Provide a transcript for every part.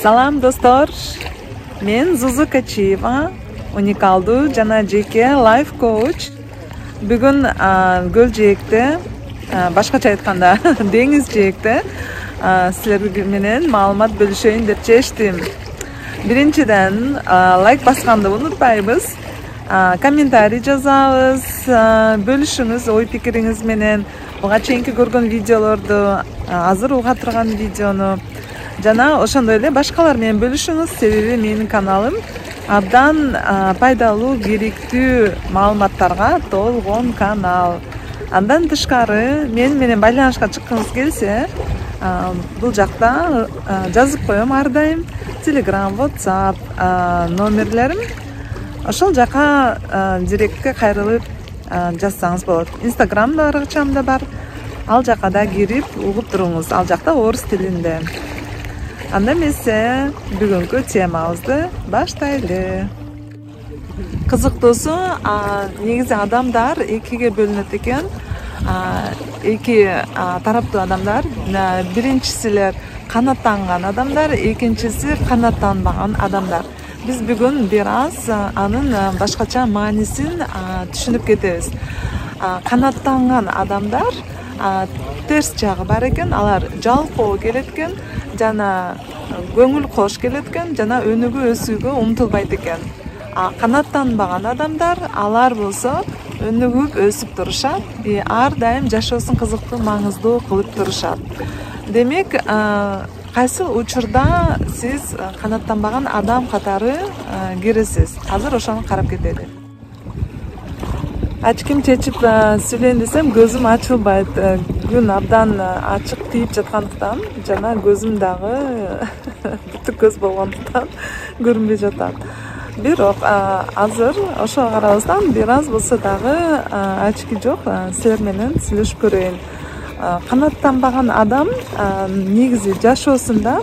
Salam dostlar. Men Zuzu Kachiyeva, unikaldu jana jeke life coach. Bugun Gölcek'te, başkaça aytkanda Dengiz Jek'te sizler menen ma'lumot bölüşөйүн деп чечтим. Биринчиден лайк басканды унутпайбыз. Комментарий жазабыз, бөлүшүңүз ой пикириңиз менен. Буга чейинки көргөн видеолорду, азыр уга турган видеону жана ошондой эле башкалар менен бөлүшүңүз, себеби менин каналым абдан пайдалуу, керектүү маалыматтарга толгон канал. Андан тышкары мен менен байланышка чыккыңыз келсе, бул жакта жазып коем ар дайым. Telegram, WhatsApp номерлерим. Ошол жака директке кайрылып жазсаңыз болот. Instagram да аракчам да бар. Ал жака да кирип угуп туруңуз. Ал жакта орус тилинде. Анда эмесе бүгүнкү темабызды баштайлы. Кызыктуусу, негизи адамдар экиге бөлүнөт экен. Эки тараптуу адамдар. Биринчисилер канаттанган адамдар, экинчиси канаттанбаган адамдар. Биз бүгүн бир аз анын башкача маанисин түшүнүп кетебиз. Канаттанган адамдар терс жагы бар экен, алар жалкоо келет экен, жана көңүл кош келет экен, жана өнүгүү өсүүгө умтулбайт экен. Канаттанбаган адамдар, алар болсо өнүгүп өсүп турушат, ар дайым жашоосун кызыктуу, маңыздуу кылып турушат. Демек, кайсы учурда сиз канаттанбаган адам катары киресиз? Азыр ошону карап кетели. Ачким чечип сүйлөйүн десем, көзүм ачылбайт. Күн абдан ачык тийип жаткандыктан, жана көзүм дагы бүтүк көз болгондуктан көрүнбөй жатат. Бирок азыр ошого карабастан бир аз болсо дагы ачки жок, силер менен сүйлөшүп көрөйүн. Канаттанбаган адам негизи жашоосунда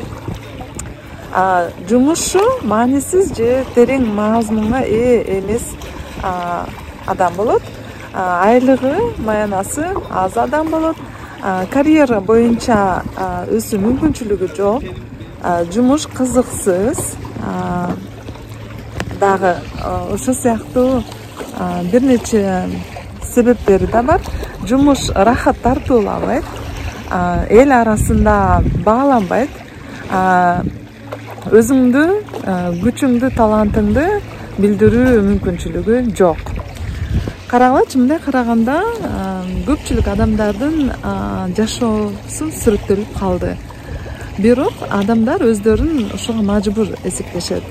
жумушу маанисиз же терең мазмунга ээ эмес адам болот. Айлыгы, маянасы аз адам болот. Карьера боюнча өсүү мүмкүнчүлүгү жок. Жумуш кызыксыз. Дагы ошол сыяктуу бир нече себептери да бар. Жумуш рахат тартуулабайт, эл арасында бааланбайт, өзүңдү, күчүңдү, талантыңды билдирүү мүмкүнчүлүгү жок. Карагылачы, мындай караганда көпчүлүк адамдардын жашоосу сүрөттөлүп калды. Бирок адамдар өздөрүн ошого мажбур эсептешет.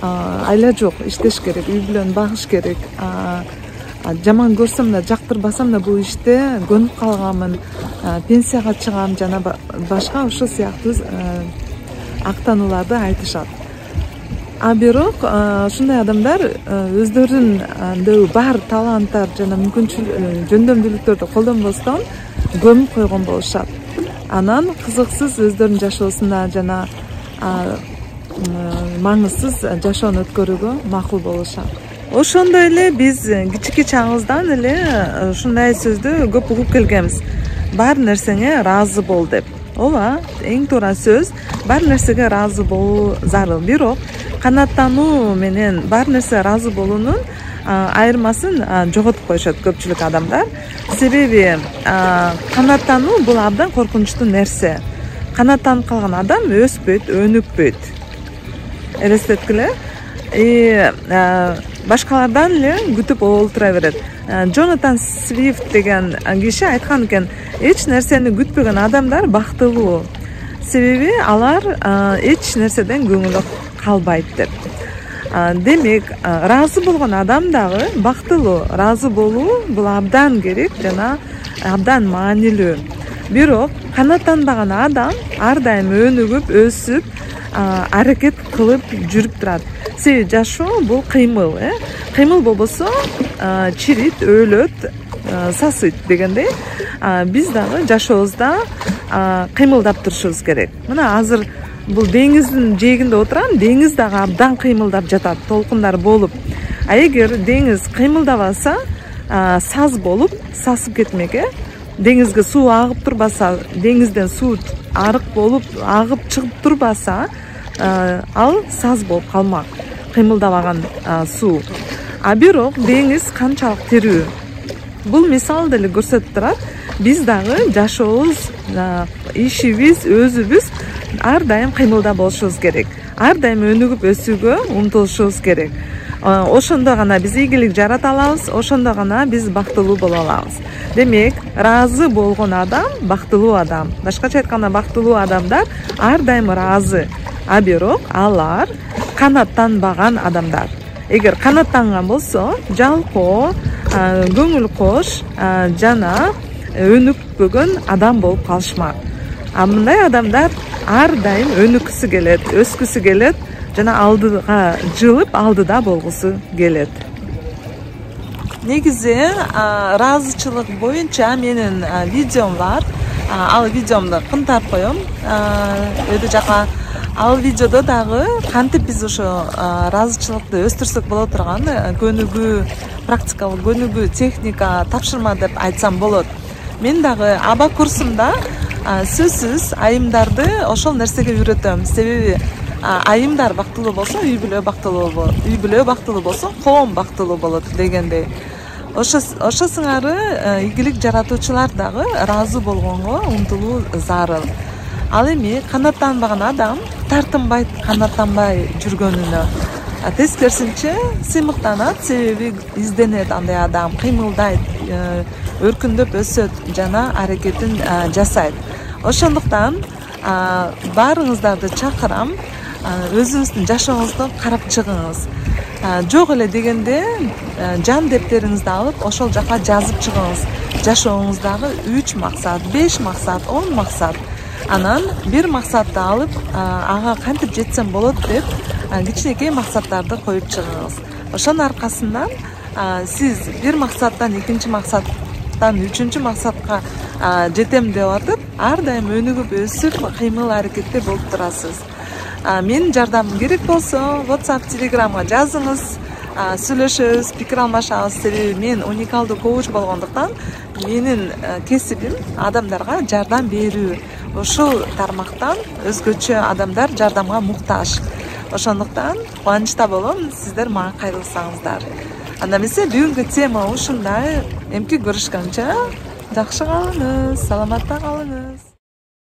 Айла жок, иштеш керек, үй бүлөнү багыш керек. Жаман көрсөм да, жактырбасам да бул иште көнүп калганмын, пенсияга чыгам жана башка ошол сыяктуу актанууларды айтышат. Бирок ушундай адамдар өздөрүндө бар таланттар жана жөндөмдүүлүктөрдү колдонбостон көмүп койгон болушат. Анан кызыксыз өздөрүнүн жашоосунда жана маңызсыз жашоону өткөрүүгө макул болушат. Ошондой эле биз кичике чагыбыздан эле ушундай сөздү көп угуп келгенбиз. Бар нерсеңе ыраазы бол деп. Ооба, эң туура сөз. Бар нерсеге ыраазы болуу зарыл. Бирок канаттануу менен бар нерсе ыраазы болуунун айырмасын жоготуп коюшат көпчүлүк адамдар. Себеби канаттануу бул абдан коркунучтуу нерсе. Канаттанып калган адам өспөйт, өнүкпөйт. Элестеткиле. Башкалардан эле күтүп олтура берет. Джонатан Свифт деген киши айткан экен, эч нерсени күтпөгөн адамдар бактылуу. Себеби алар эч нерседен көңүлү калбайт деп. Демек, ыраазы болгон адам дагы бактылуу. Ыраазы болуу бул абдан керек жана абдан маанилүү. Бирок канаттанбаган адам ар дайым өнүгүп, өсүп, аракет кылып жүрүп турат. Себеби жашоо бул кыймыл, Кыймыл болбосо чирит, өлөт, сасыйт дегендей. Биз дагы жашообузда кыймылдап турушубуз керек. Мына азыр бул деңиздин жээгинде отурам, деңиз дагы абдан кыймылдап жатат, толкундар болуп. Эгер деңиз кыймылдабаса, саз болуп сасып кетмек, Деңизге суу агып турбаса, деңизден суу арык болуп агып чыгып турбаса, ал саз болуп калмак, кыймылдабаган суу. А бирок деңиз канчалык тирүү? Бул мисал деле көрсөтүп турат. Биз дагы жашообуз, ишибиз, өзүбүз ар дайым кыймылда болушубуз керек. Ар дайым өнүгүп өсүүгө умтулушубуз керек. Ошондо гана биз ийгилик жарата алабыз, ошондо гана биз бактылуу боло алабыз. Демек, ыраазы болгон адам бактылуу адам. Башкача айтканда, бактылуу адамдар ар дайым ыраазы. А бирок алар канаттанбаган адамдар. Эгер канаттанган болсо, жалкоо, көңүл кош жана өнүкпөгөн адам болуп калышмак. Мындай адамдар ар дайым өнүккүсү келет, өскүсү келет жана алдыга жылып, алдыда болгусу келет. Негизи ыраазычылык боюнча менин видеом бар. Ал видеомду кынтарып коем. Өтө жака ал видеодо дагы кантип биз ошо ыраазычылыкты өстүрсөк боло турган көнүгүү, практикалык көнүгүү техника, тапшырма деп айтсам болот. Мен дагы аба курсумда сөзсүз айымдарды ошол нерсеге үйрөтөм. Себеби айымдар бактылуу болсо, үй бүлө бактылуу болот. Үй бүлө бактылуу болсо, коом бактылуу болот дегендей. Ошо сыңары ийгилик жаратуучулар дагы ыраазы болгонго умтулуу зарыл. Ал эми канаттанбаган адам тартынбайт, канаттанбай жүргөнүнө. Тескерисинче сыймыктанат, себеби изденет андай адам, кыймылдайт, өркүндөп өсөт жана аракетин жасайт. Ошондуктан баарыңыздарды чакырам, өзүңүздүн жашооңузду карап чыгыңыз. Жок эле дегенде жан дептериңизди алып, ошол жака жазып чыгыңыз. Жашооңуздагы 3 максат, 5 максат, 10 максат. Анан бир максатты алып, ага кантип жетсем болот деп, кичинекей максаттарды коюп чыгыңыз. Ошонун аркасынан сиз бир максаттан экинчи максаттан үчүнчү максатка жетем деп атып, ар дайым өнүгүп өсүп, кыймыл аракетте болуп турасыз. Менин жардамым керек болсо, WhatsApp, Telegramга жазыңыз, сүйлөшөбүз, пикир алмашабыз. Себеби мен уникалдуу коуч болгондуктан, менин кесибим адамдарга жардам берүү. Ошол тармактан өзгөчө адамдар жардамга муктаж. Ошондуктан кубанычта болом, сиздер мага кайрылсаңыздар. Анда эмесе бүгүнкү тема ушундай. Эмки көрүшкөнчө жакшы калыңыз, саламатта калыңыз.